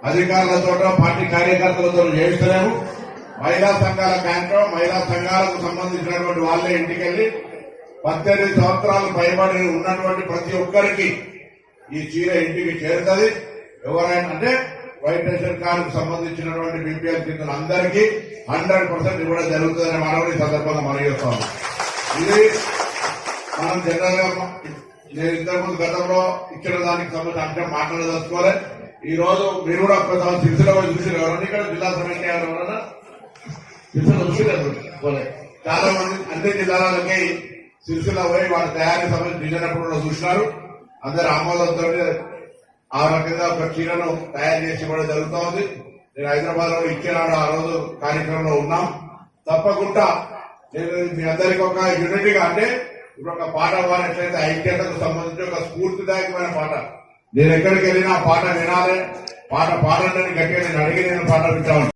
అధికారులతో పార్టీ కార్యకర్తలతో చేస్తలేము. మహిళా సంఘాల క్యాంటో మహిళా సంఘాలకు సంబంధించినటువంటి వాళ్లే ఇంటికెళ్లి 18 సంవత్సరాలు పైబడి ఉన్నటువంటి ప్రతి ఒక్కరికి ఈ చీర ఇంటికి చేరుతుంది. ఎవరైనా అంటే వైట్ రేషన్ కార్డుకు సంబంధించినటువంటి బీపీఎల్ కింద అందరికీ 100% ఇవ్వడం జరుగుతుందని మనం ఈ సందర్భంగా మనం చేస్తాం. ఇది మనం జనరల్ గా నేను ఇంతకుముందు గతంలో ఇచ్చిన దానికి సంబంధించిన అంశం మాట్లాడదలుచుకోలే. ఈ రోజు మీరు కూడా సిరిసిల్ల పోయి చూసిన ఎవరన్నా ఇక్కడ జిల్లా సమైక్య ఎవరన్నా సిరిసిల్ల చూసిన చాలా మంది అన్ని జిల్లాలకి సిరిసిల్ల పోయి వాళ్ళ తయారీ సంబంధించి డిజైనప్పుడు చూసినారు. అందరు ఆమోదంతో ఆ రకంగా ఒక చీరను తయారు చేసి ఇవ్వడం జరుగుతూ ఉంది. నేను హైదరాబాద్ లో ఇచ్చినాడు ఆ రోజు కార్యక్రమంలో ఉన్నాం. తప్పకుండా నేను మీ అందరికీ ఒక యూనిటీగా అంటే ఇప్పుడు ఒక పాట పాడినట్లయితే ఐక్యతకు సంబంధించి ఒక స్ఫూర్తిదాయకమైన పాట. నేను ఎక్కడికి వెళ్ళినా పాట వినాలి, పాట పాడండి గట్టిగా నేను అడిగి నేను పాట వింటాను.